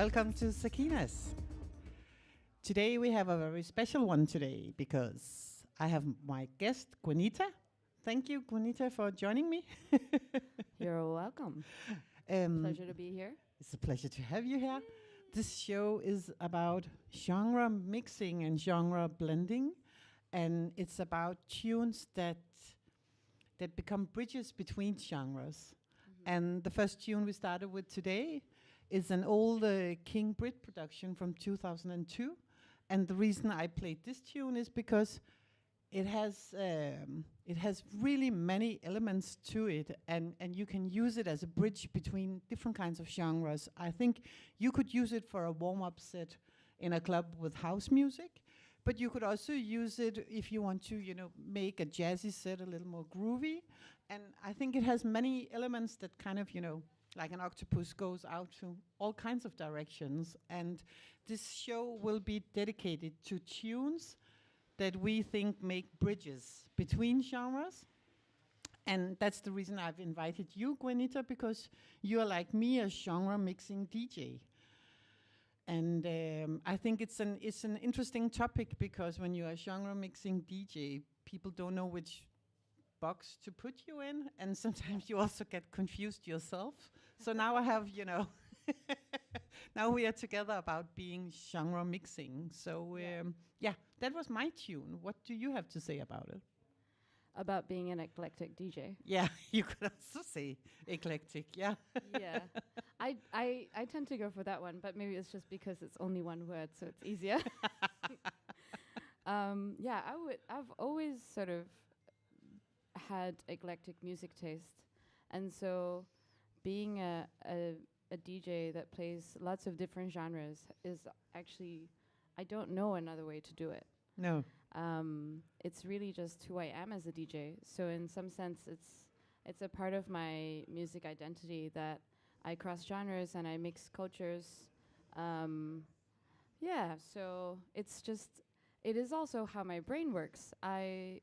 Welcome to Sakena's. Today we have a very special one today because I have my guest, Juanita. Thank you, Juanita, for joining me. You're welcome. Pleasure to be here. It's a pleasure to have you here. This show is about genre mixing and genre blending, and it's about tunes that become bridges between genres. And the first tune we started with today is an old King Brit production from 2002. And the reason I played this tune is because it has really many elements to it, and you can use it as a bridge between different kinds of genres. I think you could use it for a warm-up set in a club with house music, but you could also use it if you want to, make a jazzy set a little more groovy. And I think it has many elements that kind of, like an octopus goes out to all kinds of directions. And this show will be dedicated to tunes that we think make bridges between genres. And that's the reason I've invited you, Juanita, because you're like me, a genre mixing DJ. And I think it's an interesting topic because when you're a genre mixing DJ, people don't know which box to put you in, and sometimes you also get confused yourself. So now I have, now we are together about being genre mixing. So that was my tune. What do you have to say about it? About being an eclectic DJ. Yeah, you could also say eclectic, yeah. Yeah, I tend to go for that one, but maybe it's just because it's only one word, so it's easier. I've always sort of had eclectic music taste, and so being a DJ that plays lots of different genres is actually, I don't know another way to do it. No. It's really just who I am as a DJ. So in some sense, it's a part of my music identity that I cross genres and I mix cultures. So it is also how my brain works. I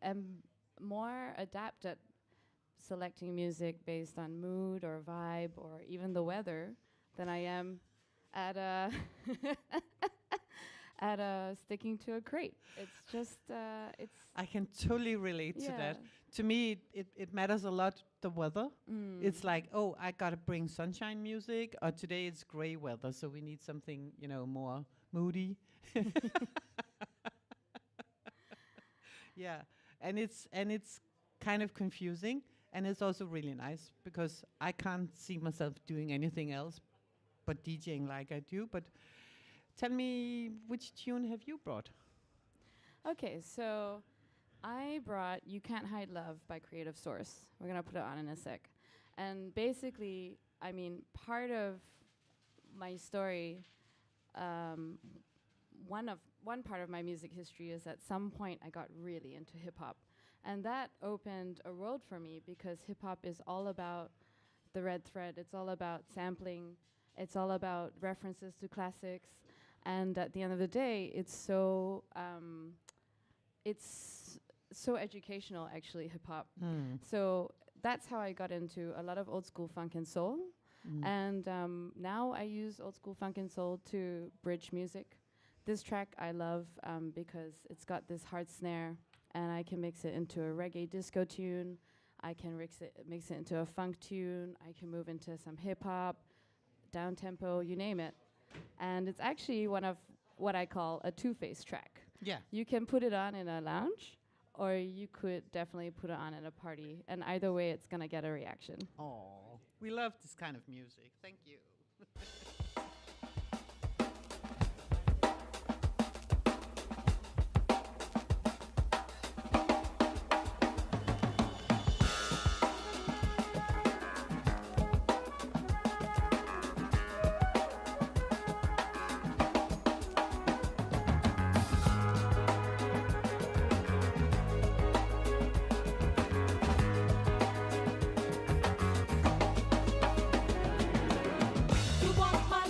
am more adept at selecting music based on mood or vibe or even the weather than I am at sticking to a crate. It's just I can totally relate to that. To me, it matters a lot, the weather. It's like, oh, I gotta bring sunshine music, or today it's gray weather, so we need something, more moody. Yeah, and it's kind of confusing, and it's also really nice because I can't see myself doing anything else but DJing like I do. But tell me, which tune have you brought? Okay, so I brought You Can't Hide Love by Creative Source. We're going to put it on in a sec. And basically, I mean, part of my story, one part of my music history is at some point I got really into hip-hop. And that opened a world for me because hip-hop is all about the red thread. It's all about sampling. It's all about references to classics. And at the end of the day, it's so educational, actually, hip-hop. So that's how I got into a lot of old school funk and soul. And now I use old school funk and soul to bridge music. This track I love because it's got this hard snare, and I can mix it into a reggae disco tune. I can mix it into a funk tune. I can move into some hip-hop, down-tempo, you name it. And it's actually one of what I call a two-face track. Yeah. You can put it on in a lounge, or you could definitely put it on at a party. And either way, it's going to get a reaction. Oh, we love this kind of music. Thank you. You want my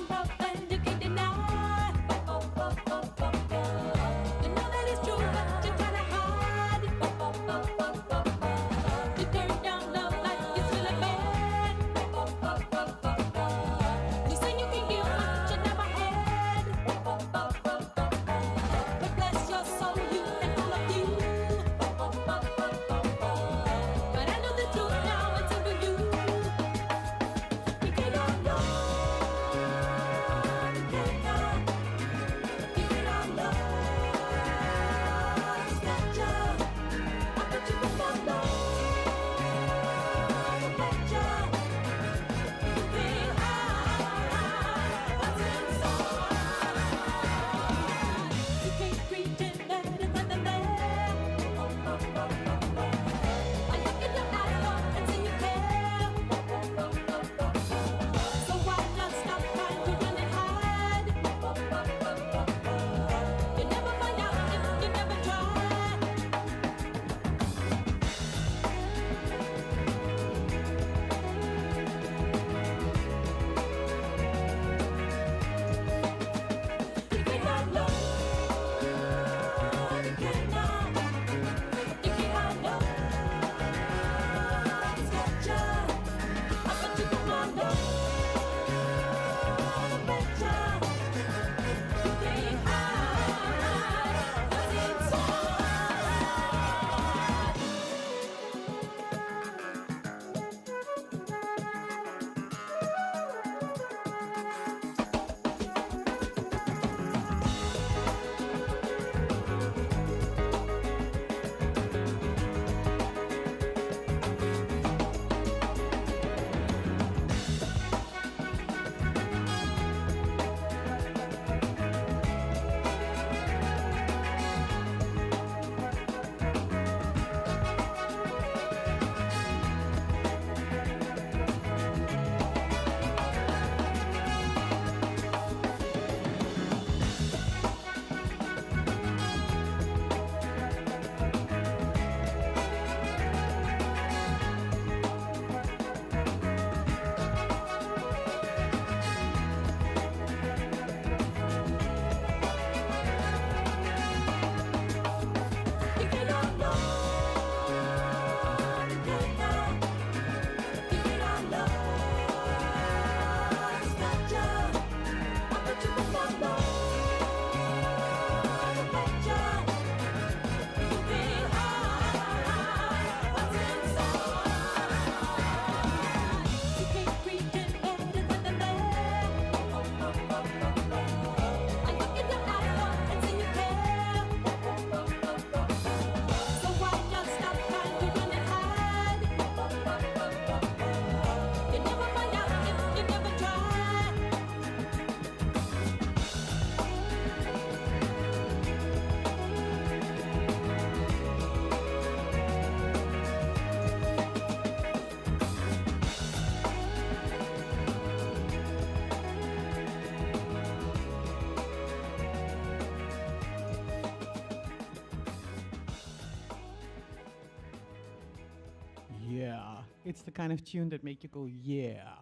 It's the kind of tune that make you go, yeah.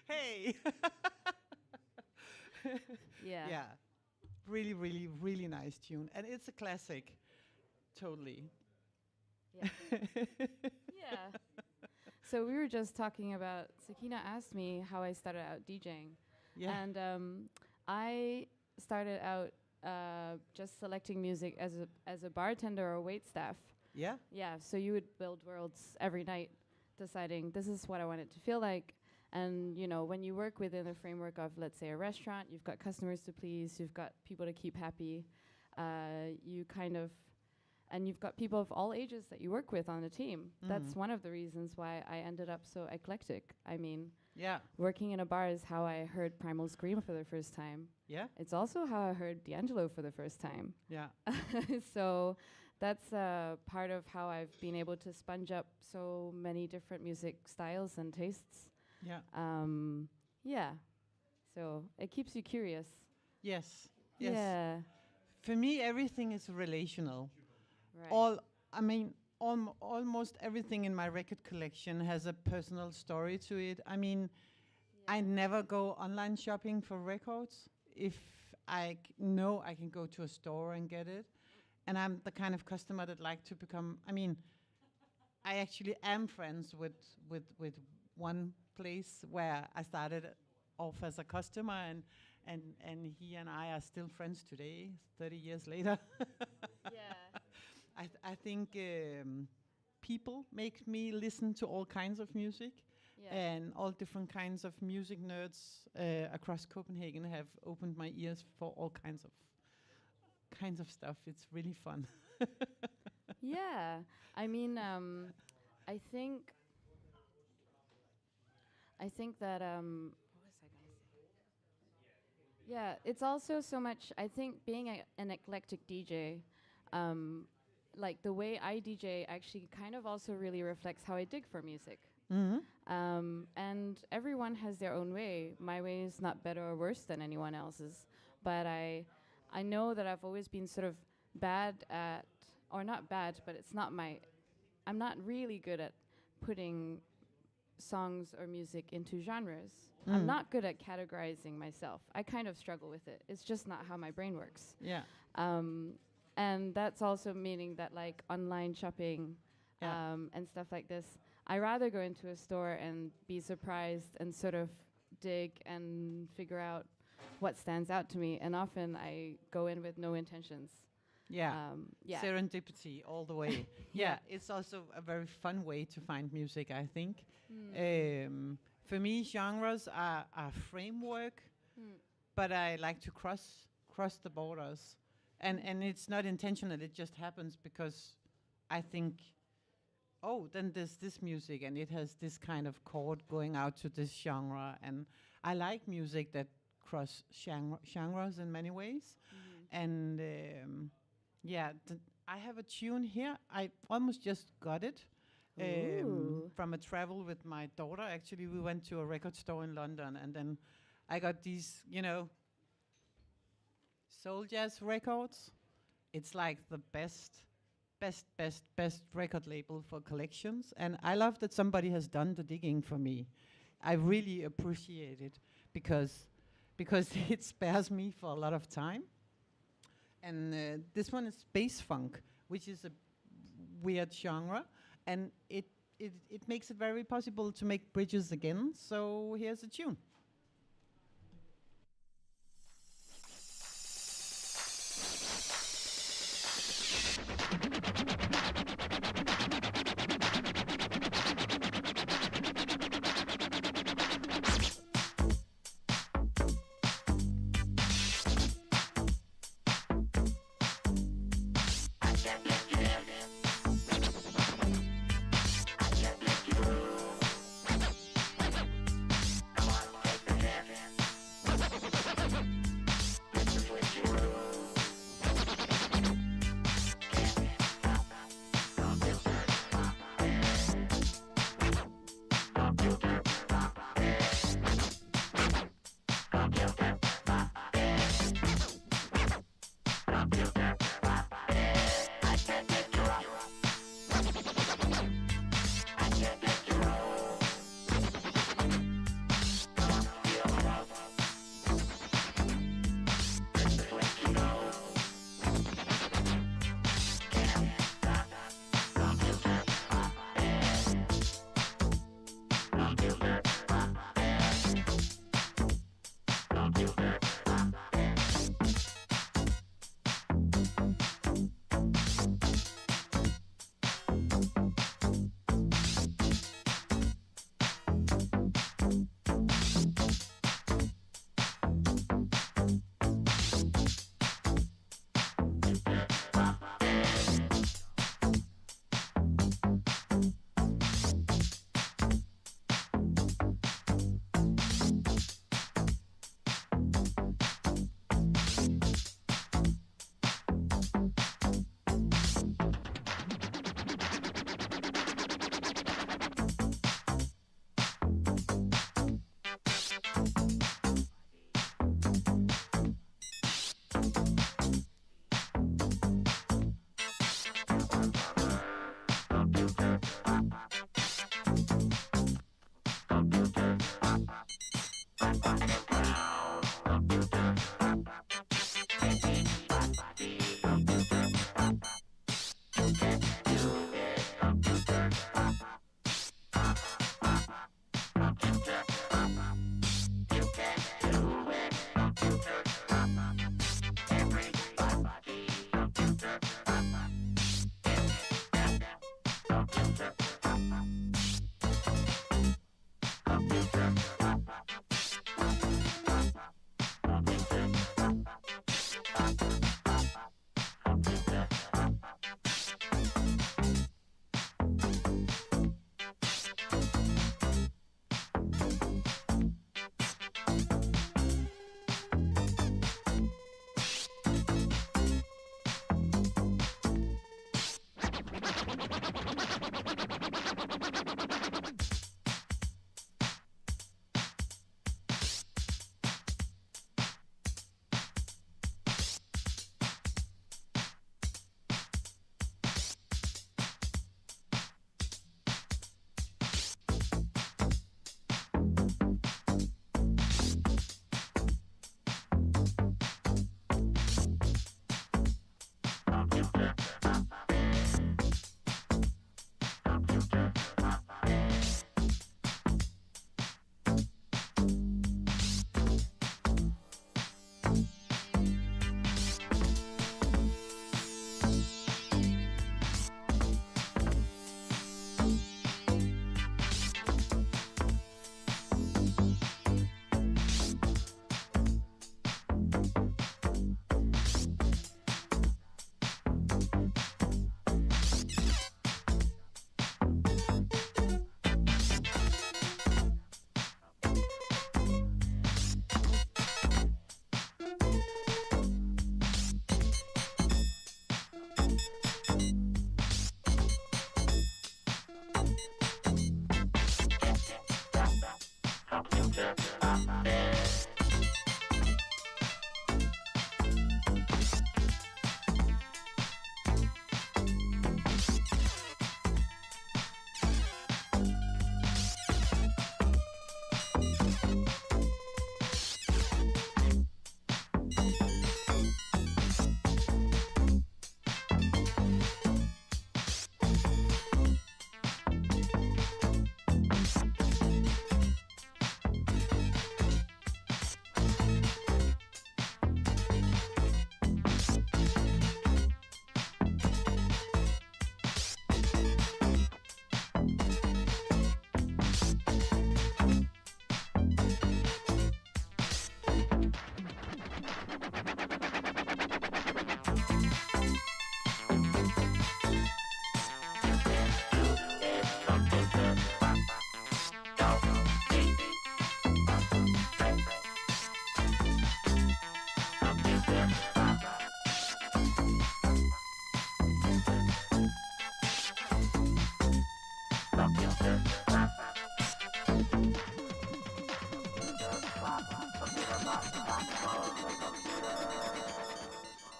Hey. Yeah. Yeah. Really, really, really nice tune. And it's a classic. Totally. Yeah. Yeah. So we were just talking about, Sakena asked me how I started out DJing. Yeah. And I started out just selecting music as a bartender or wait staff. Yeah. Yeah, so you would build worlds every night, deciding this is what I want it to feel like. And you know, when you work within the framework of, let's say, a restaurant, you've got customers to please, you've got people to keep happy, and you've got people of all ages that you work with on the team. That's one of the reasons why I ended up so eclectic. I mean, Yeah. working in a bar is how I heard Primal Scream for the first time. Yeah. It's also how I heard D'Angelo for the first time. Yeah. So that's part of how I've been able to sponge up so many different music styles and tastes. Yeah. Yeah. So it keeps you curious. Yes. Yes. Yeah. For me, everything is relational. Right. Almost everything in my record collection has a personal story to it. I mean, I never go online shopping for records. If I know I can go to a store and get it, and I'm the kind of customer that like to become. I mean, I actually am friends with one place where I started off as a customer, and he and I are still friends today, 30 years later. Yeah. I think people make me listen to all kinds of music, Yeah. and all different kinds of music nerds across Copenhagen have opened my ears for all kinds of stuff. It's really fun. Yeah. I mean, I think that what was I going to say? Yeah, it's also so much. I think being an eclectic DJ, like the way I DJ actually kind of also really reflects how I dig for music. And everyone has their own way. My way is not better or worse than anyone else's, but I know that I've always been sort of bad at, or not bad, but it's not I'm not really good at putting songs or music into genres. I'm not good at categorizing myself. I kind of struggle with it. It's just not how my brain works. Yeah. And that's also meaning that, like, online shopping and stuff like this, I rather go into a store and be surprised and sort of dig and figure out what stands out to me. And often I go in with no intentions. Yeah. Yeah. Serendipity all the way. Yeah, it's also a very fun way to find music, I think. For me, genres are a framework, but I like to cross the borders. And it's not intentional, it just happens because I think, oh, then there's this music and it has this kind of chord going out to this genre. And I like music that cross genres in many ways. And I have a tune here. I almost just got it from a travel with my daughter. Actually, we went to a record store in London, and then I got these, soul jazz records. It's like the best record label for collections. And I love that somebody has done the digging for me. I really appreciate it because it spares me for a lot of time. And this one is space funk, which is a weird genre, and it makes it very possible to make bridges again. So here's a tune.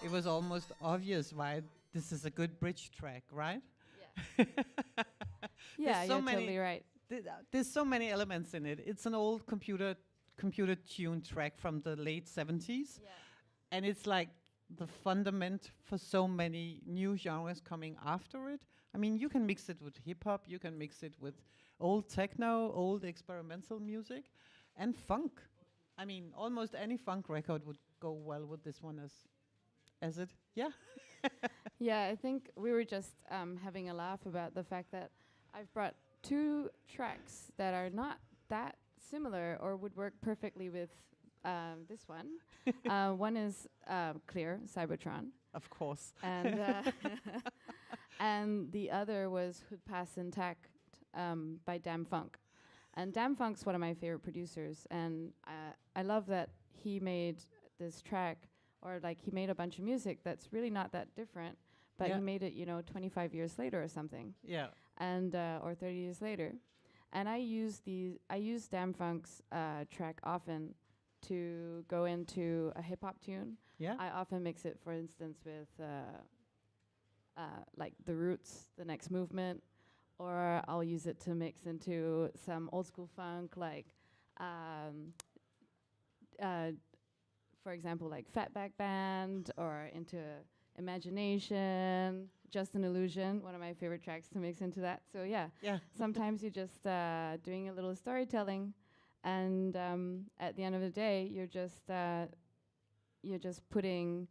It was almost obvious why this is a good bridge track, right? Yeah, There's so you're many totally right. There's so many elements in it. It's an old computer tuned track from the late 70s, Yeah. and it's like the fundament for so many new genres coming after it. I mean, you can mix it with hip hop, you can mix it with old techno, old experimental music, and funk. I mean, almost any funk record would go well with this one as it. Yeah. Yeah, I think we were just having a laugh about the fact that I've brought two tracks that are not that similar or would work perfectly with this one. One is Clear, Cybertron, Of course. and and the other was Hood Pass Intact by Damn Funk. And Damn Funk's one of my favorite producers, and I love that he made this track, or like he made a bunch of music that's really not that different, but Yeah. he made it, 25 years later or something, Yeah. and or 30 years later. And I use Damn Funk's track often to go into a hip hop tune. Yeah. I often mix it, for instance, with like The Roots, The Next Movement, or I'll use it to mix into some old school funk, like, for example, like Fatback Band, or into Imagination, Just an Illusion, one of my favorite tracks to mix into that. So yeah, Yeah. sometimes you're just doing a little storytelling, and at the end of the day, you're just putting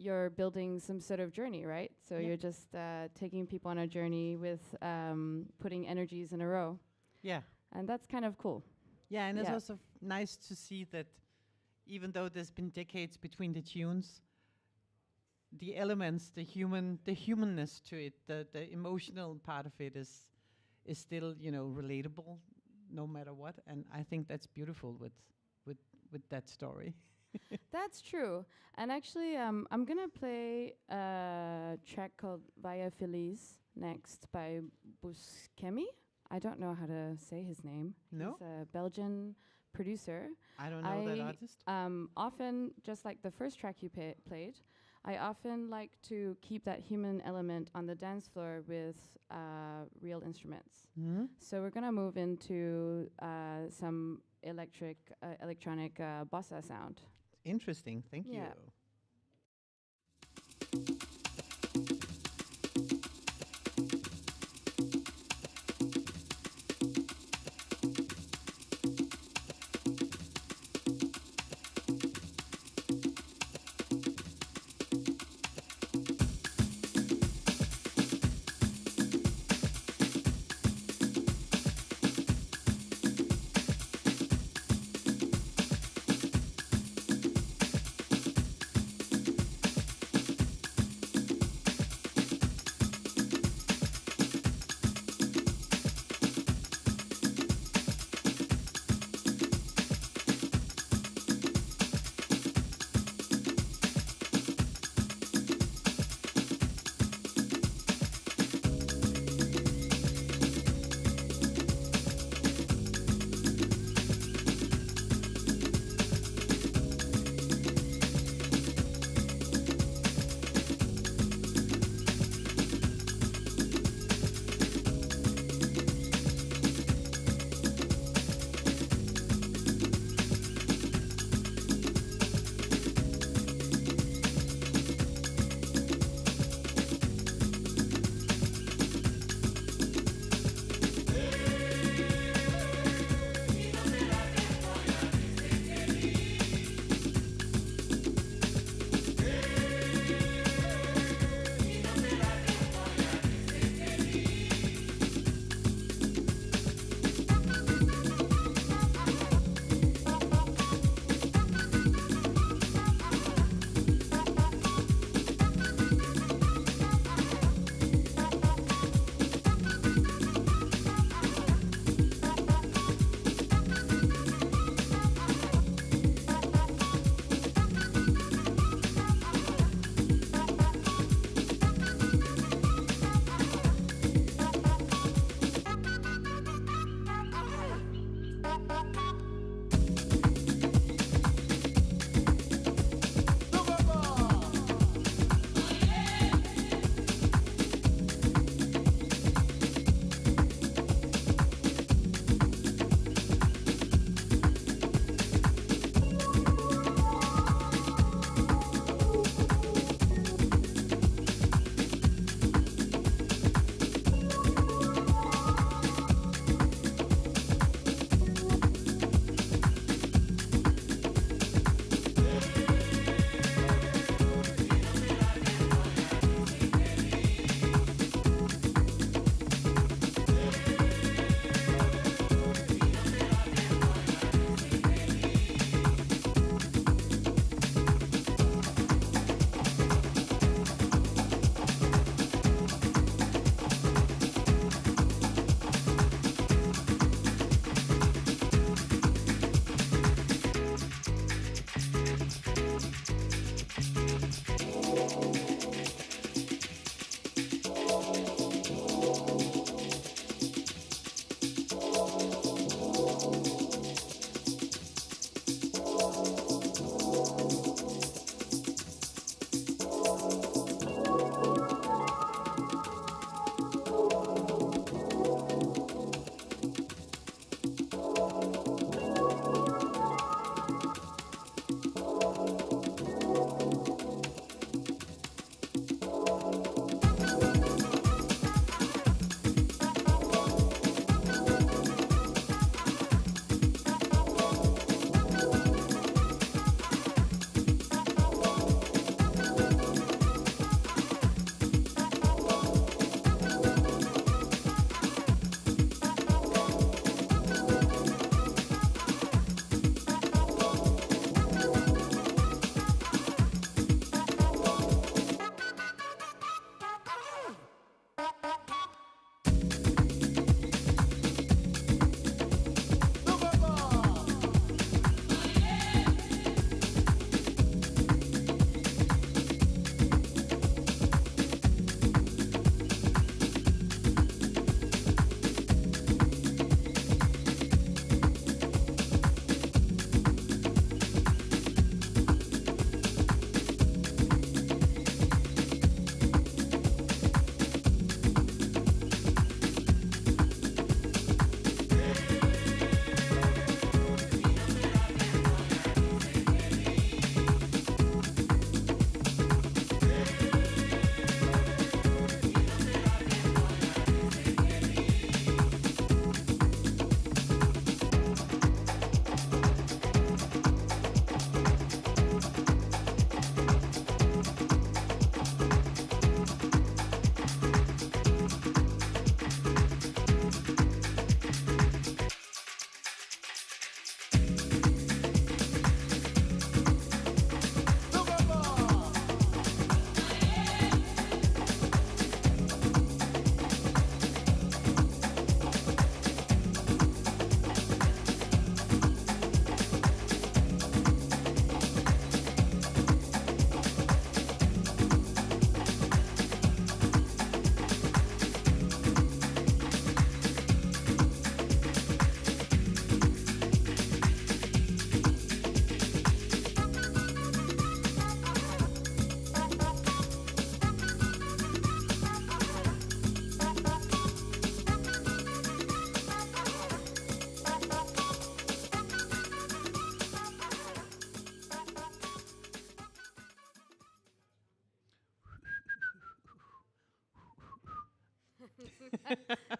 you're building some sort of journey, right? So Yeah. you're just taking people on a journey with putting energies in a row, Yeah. and that's kind of cool. Yeah, and it's Yeah. also nice to see that even though there's been decades between the tunes, the elements, the humanness to it, the emotional part of it is still, relatable no matter what. And I think that's beautiful with that story. That's true. And actually, I'm gonna play a track called Via Feliz next by Buscemi. I don't know how to say his name. No? He's a Belgian producer. I don't know that I artist. Often, just like the first track you played, I often like to keep that human element on the dance floor with real instruments. Hmm? So we're gonna move into some electronic bossa sound. Interesting. Thank Yeah. you.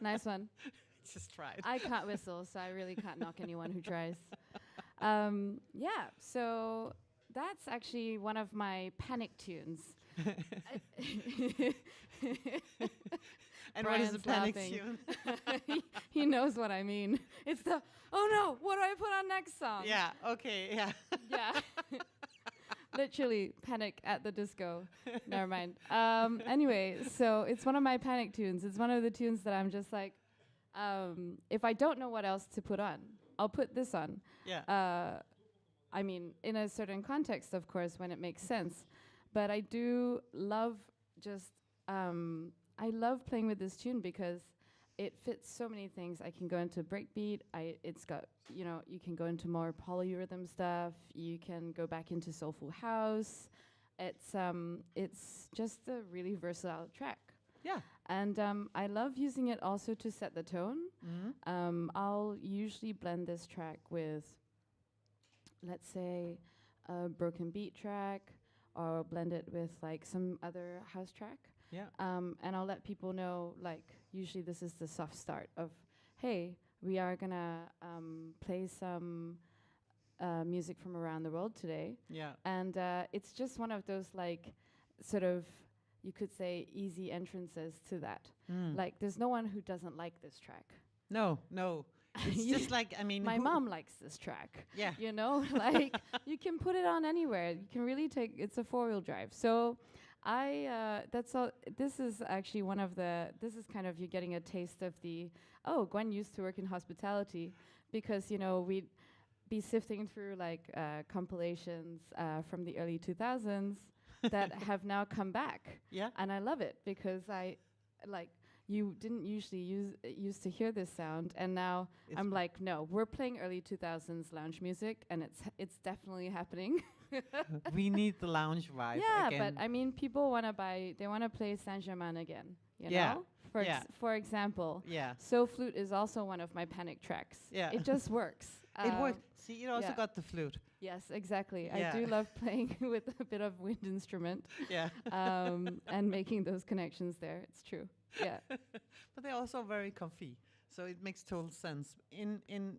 Nice one. Just try it. I can't whistle, so I really can't knock anyone who tries. Yeah, so that's actually one of my panic tunes. And what is the Brian's panic laughing. tune? He knows what I mean. It's the, oh no, what do I put on next song? Yeah, okay, yeah. Yeah. Literally panic at the disco. Never mind. Anyway, so it's one of my panic tunes. It's one of the tunes that I'm just like, if I don't know what else to put on, I'll put this on. Yeah. I mean, in a certain context, of course, when it makes sense. But I do love just, I love playing with this tune because it fits so many things. I can go into breakbeat. It's got, you know, you can go into more polyrhythm stuff. You can go back into soulful house. It's just a really versatile track. Yeah. And I love using it also to set the tone. I'll usually blend this track with, let's say, a broken beat track, or blend it with like some other house track. Yeah. And I'll let people know, like, usually this is the soft start of, hey, we are gonna play some music from around the world today. Yeah. And it's just one of those, like, sort of, you could say, easy entrances to that. Like, there's no one who doesn't like this track. No. It's just like, I mean, My mom likes this track. Yeah. You know, like, you can put it on anywhere. You can really take, it's a 4-wheel drive. So that's all. This is actually one of the, this is kind of you getting a taste of the, oh, Gwen used to work in hospitality, because, you know, we'd be sifting through like compilations from the early 2000s that have now come back. Yeah. And I love it because you didn't usually used to hear this sound, and now I'm like, no, we're playing early 2000s lounge music, and it's definitely happening. We need the lounge vibe Yeah, again. but I mean, people want to play Saint-Germain again, you Yeah, know? yeah. For example, Yeah. So Flute is also one of my panic tracks. Yeah. It just works. It works. See, it also yeah. got the flute. Yes, exactly. Yeah. I do love playing with a bit of wind instrument. Yeah. And making those connections there. It's true. Yeah. But they're also very comfy, so it makes total sense. In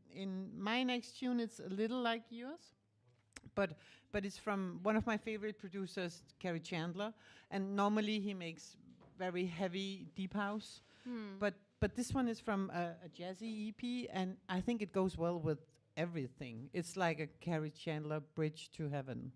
my next tune, it's a little like yours, but it's from one of my favorite producers, Kerry Chandler, and normally he makes very heavy deep house, but this one is from a jazzy EP, and I think it goes well with everything. It's like a Kerry Chandler bridge to heaven.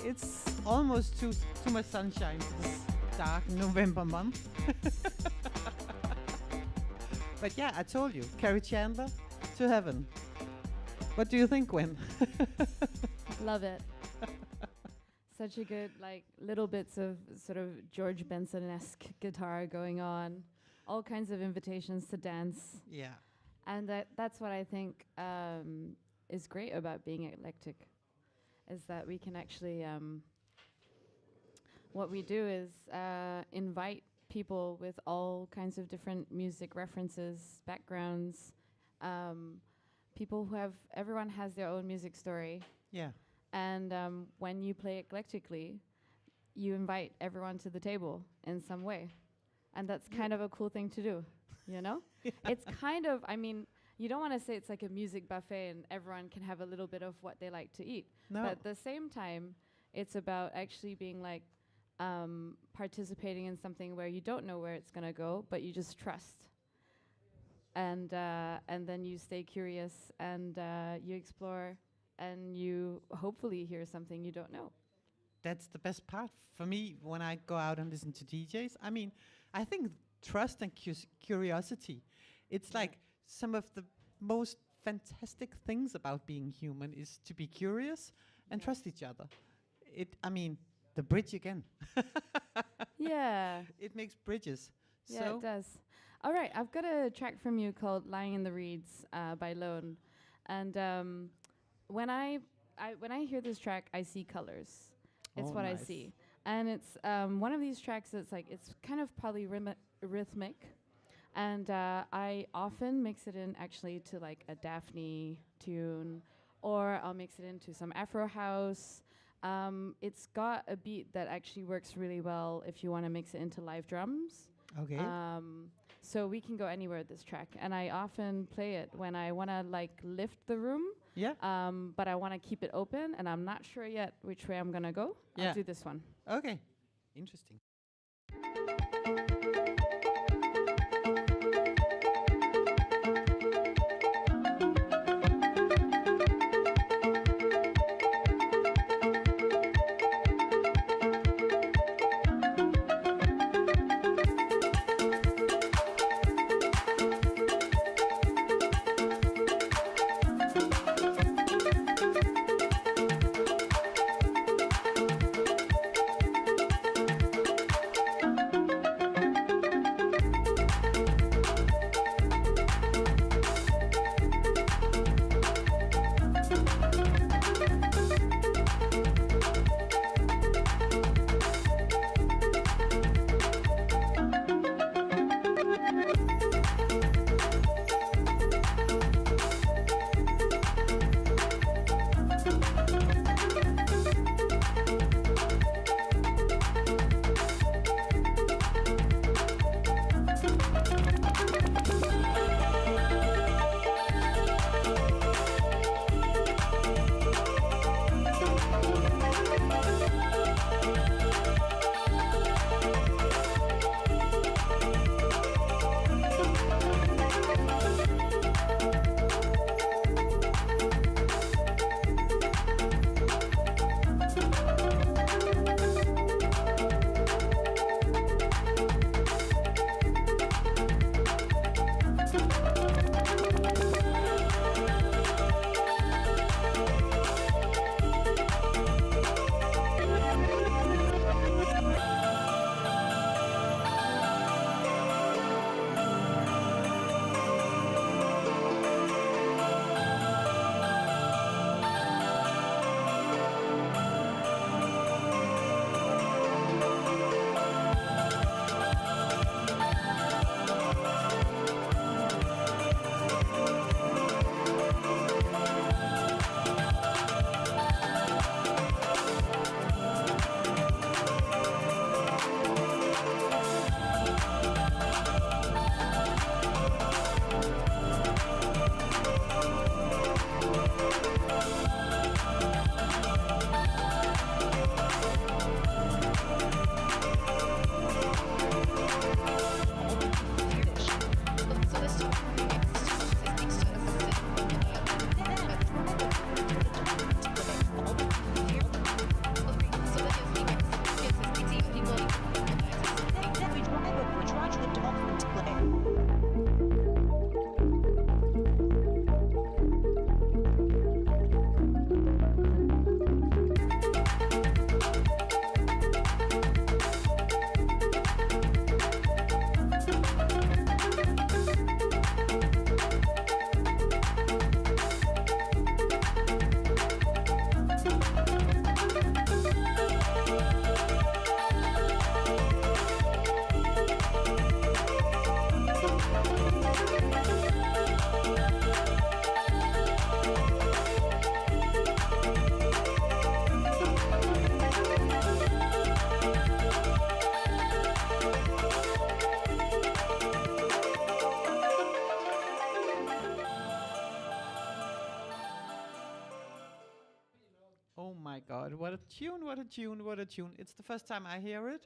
it's almost too much sunshine for this dark November month. But yeah, I told you, Carrie Chandler to heaven. What do you think, Gwen? Love it. Such a good, like, little bits of sort of George Benson-esque guitar going on. All kinds of invitations to dance. Yeah. And that's what I think is great about being eclectic, is that we can actually, what we do is invite people with all kinds of different music references, backgrounds, people who everyone has their own music story. Yeah. And when you play eclectically, you invite everyone to the table in some way. And that's kind of a cool thing to do, you know? Yeah. It's kind of, I mean, you don't want to say it's like a music buffet and everyone can have a little bit of what they like to eat. No. But at the same time, it's about actually being like participating in something where you don't know where it's going to go, but you just trust. And then you stay curious and you explore and you hopefully hear something you don't know. That's the best part for me when I go out and listen to DJs. I mean, I think trust and curiosity, it's like some of the most fantastic things about being human is to be curious and trust each other. I mean, the bridge again. Yeah. It makes bridges. Yeah, So it does. All right, I've got a track from you called "Lying in the Reeds" by Lone, and when I hear this track, I see colors. It's what I nice. see, and it's one of these tracks that's like it's kind of polyrhythmic, and I often mix it in actually to like a Daphne tune, or I'll mix it into some Afro house. It's got a beat that actually works really well if you want to mix it into live drums. Okay. So we can go anywhere with this track, and I often play it when I want to like lift the room. Yeah. But I want to keep it open, and I'm not sure yet which way I'm gonna go. Yeah. I'll do this one. Okay. Interesting. my God, what a tune, what a tune, what a tune. It's the first time I hear it,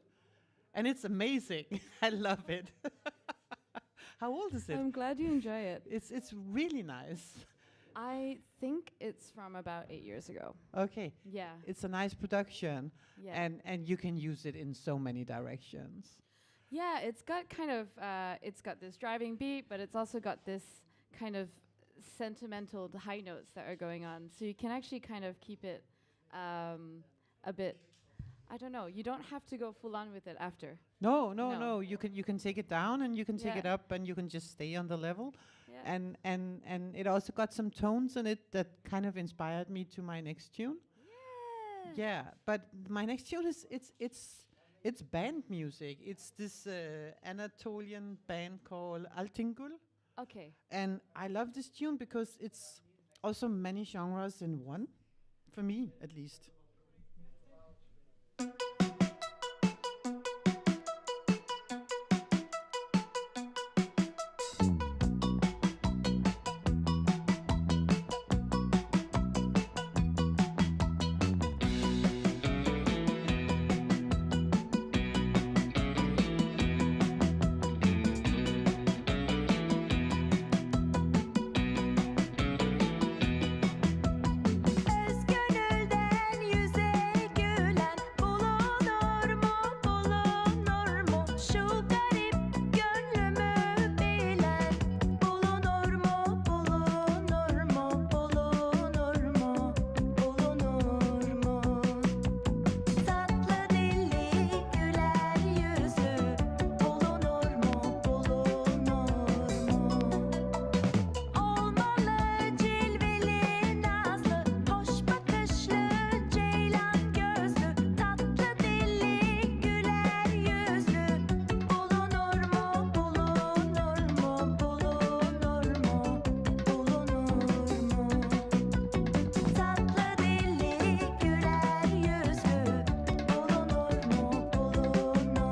and it's amazing. I love it. How old is it? I'm glad you enjoy it. It's really nice. I think it's from about 8 years ago. Okay. Yeah. It's a nice production, Yeah. and you can use it in so many directions. Yeah, it's got kind of, it's got this driving beat, but it's also got this kind of sentimental high notes that are going on. So you can actually kind of keep it a bit, I don't know, you don't have to go full on with it after. No. No. You can take it down and you can take Yeah. it up and you can just stay on the level. Yeah. And it also got some tones in it that kind of inspired me to my next tune. Yeah, but my next tune is it's band music. It's this Anatolian band called Altingul, Okay. and I love this tune because it's also many genres in one, for me at least. Özgönülden yüze gülen bulunur mu, bulunur mu? Şu garip gönlümü bilen bulunur mu, bulunur mu, bulunur mu, bulunur mu? Tatlı dilli güler yüzlü bulunur mu, bulunur mu? Olmalı cilveli nazlı, hoş bakışlı ceylan gözlü, tatlı dilli güler yüzlü bulunur mu, bulunur mu, bulunur mu, bulunur mu? Tatlı dilli güler yüzlü bulunur mu, bulunur mu?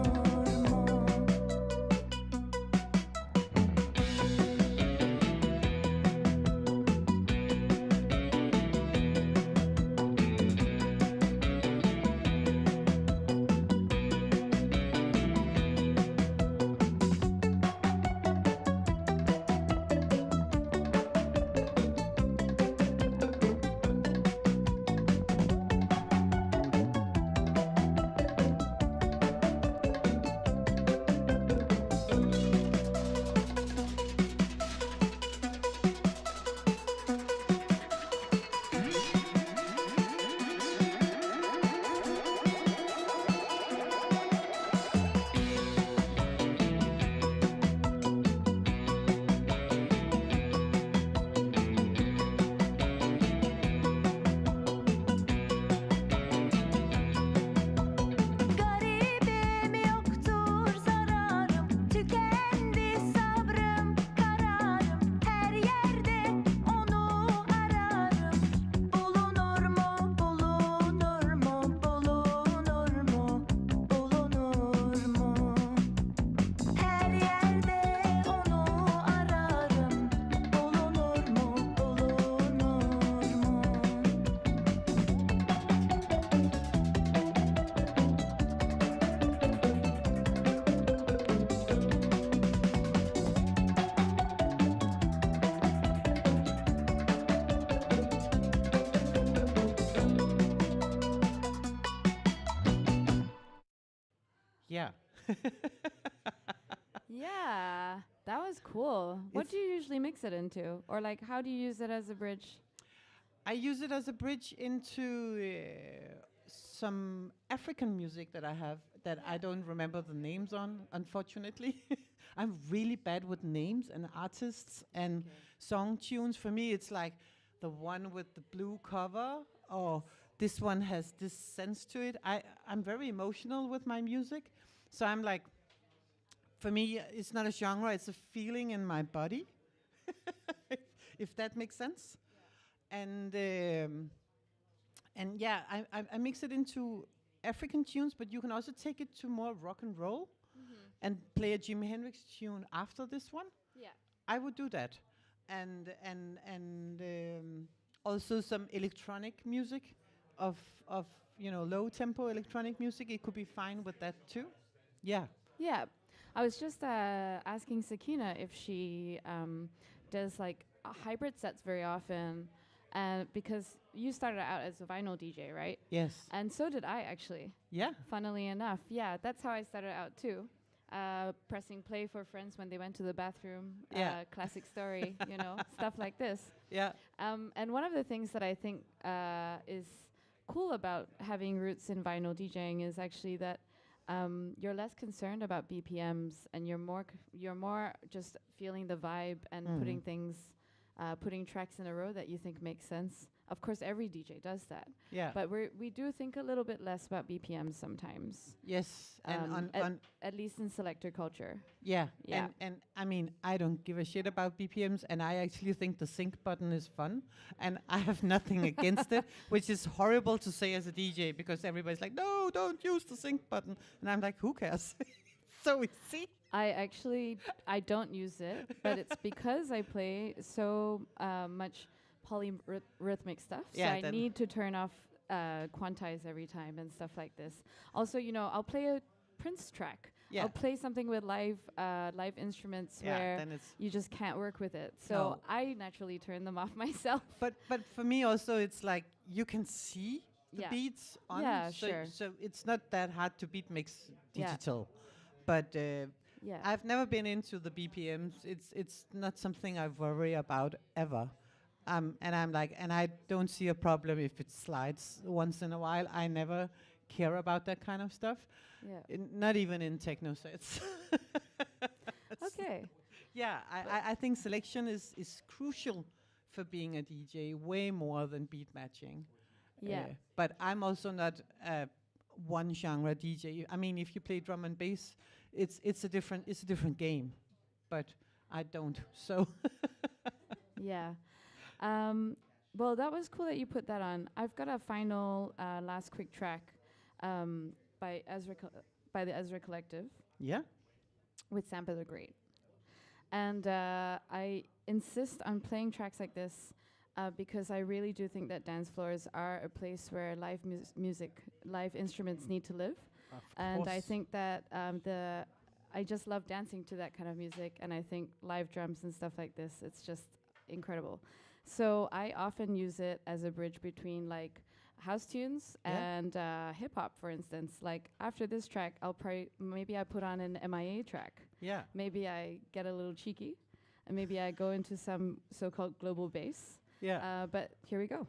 Garibim yoktur zararım, tükendi sabrım, kararım, her yerde onu ararım. Bulunur mu, bulunur mu, bulunur mu, bulunur mu? Her yerde onu ararım. Bulunur mu, bulunur mu? Yeah. Yeah, that was cool. What It's- do you usually mix it into? Or like, how do you use it as a bridge? I use it as a bridge into some African music that I have that I don't remember the names on, unfortunately. I'm really bad with names and artists and song tunes. For me, it's like the one with the blue cover, or this one has this sense to it. I'm very emotional with my music, so I'm like, for me, it's not a genre; it's a feeling in my body. If that makes sense. And yeah, I mix it into African tunes, but you can also take it to more rock and roll and play a Jimi Hendrix tune after this one. Yeah. I would do that, and also some electronic music. of of low tempo electronic music, it could be fine with that too. Yeah. Yeah, I was just asking Sakena if she does like hybrid sets very often, because you started out as a vinyl DJ, right? Yes. And so did I actually. Yeah. Funnily enough, yeah, that's how I started out too. Pressing play for friends when they went to the bathroom. Yeah. Classic story, stuff like this. Yeah. And one of the things that I think is cool about having roots in vinyl DJing is actually that you're less concerned about BPMs, and you're more just feeling the vibe and putting tracks in a row that you think makes sense. Of course, every DJ does that. Yeah. But we do think a little bit less about BPMs sometimes. Yes. And at least in selector culture. yeah. Yeah. And I mean, I don't give a shit about BPMs, and I actually think the sync button is fun, and I have nothing against it, which is horrible to say as a DJ, because everybody's like, no, don't use the sync button, and I'm like, who cares? So easy. I don't use it, but it's because I play so much polyrhythmic stuff. Yeah, So I then need to turn off quantize every time and stuff like this. Also, I'll play a Prince track. Yeah. I'll play something with live instruments where then it's you just can't work with it. So No. I naturally turn them off myself. But for me also, it's like you can see the Yeah. beats on. Yeah, so sure. So it's not that hard to beat mix Yeah. digital. But Yeah. I've never been into the BPMs. It's not something I worry about ever. And I'm like, and I don't see a problem if it slides once in a while. I never care about that kind of stuff. Yeah. Not even in techno sets. Okay. Yeah, I think selection is crucial for being a DJ, way more than beat matching. Yeah. But I'm also not one genre DJ. I mean, if you play drum and bass, it's a different game. But I don't. So Yeah. Well, that was cool that you put that on. I've got a final last quick track by the Ezra Collective yeah, with Sampa the Great. And I insist on playing tracks like this because I really do think that dance floors are a place where live music, live instruments need to live. And I think that I just love dancing to that kind of music, and I think live drums and stuff like this, it's just incredible. So I often use it as a bridge between like house tunes and hip hop, for instance. Like after this track, maybe I put on an MIA track. yeah. Maybe I get a little cheeky, and maybe I go into some so-called global bass. Yeah. But here we go.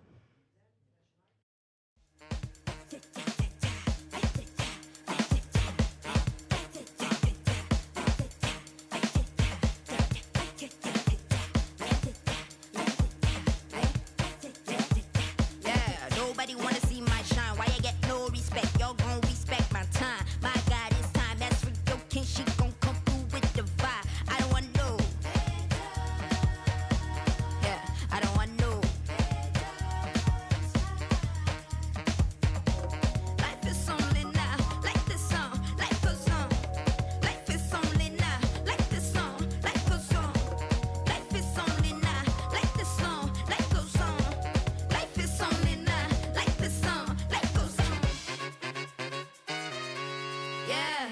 Yeah, nobody wanna see my shine. Why you get no respect? Y'all gon' respect my time. My God, it's time. That's for your king. She gon' come through with the vibe. I don't wanna know. Yeah, I don't wanna know. Life is only now, like this song, life goes on. Life is only now, like this song, life goes on. Life is only now, like this song, life goes on. Life is only now, like this song, life goes on. Yeah.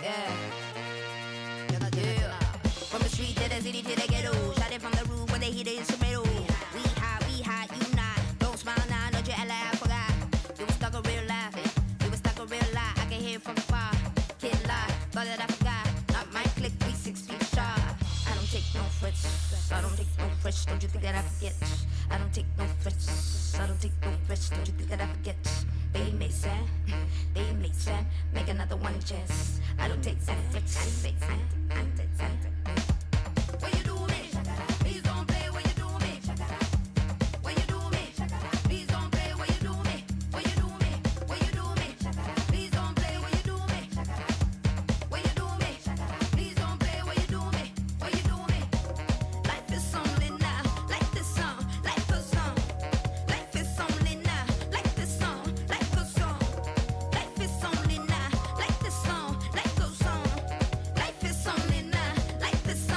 Yeah. Yeah. From the street to the city to the ghetto. Shot it from the roof when they hit the instrumental. We high, you not. Don't smile now, don't you ally, I forgot. You was stuck in real life. You was stuck in real life. I can hear it from far. Kid lie, thought that I forgot. Not my click, we 6 feet sharp. I don't take no frets. I don't take no frets. Don't you think that I forget? I don't take no frets. I don't take no frets. Don't you think that I forget? They may send, make another one chance. I don't take no frets. What you do me? Please don't play what you do me. What you do me? Please don't play what you do me. What you do me? What you do me? Please don't play what you do me. What you do me? Please don't play what you do me. What you do me? Life is only now, like this song, life goes on. Life is only now, like this song, life goes on. Life is only now, like this song, life goes on. Life is only now, like this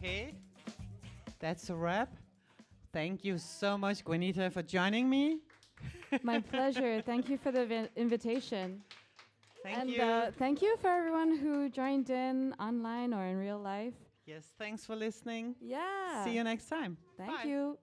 Okay. That's a wrap. Thank you so much, Gwenita, for joining me. My pleasure. Thank you for the invitation. Thank you. Thank you for everyone who joined in online or in real life. Yes, thanks for listening. Yeah. See you next time. Thank Bye. you.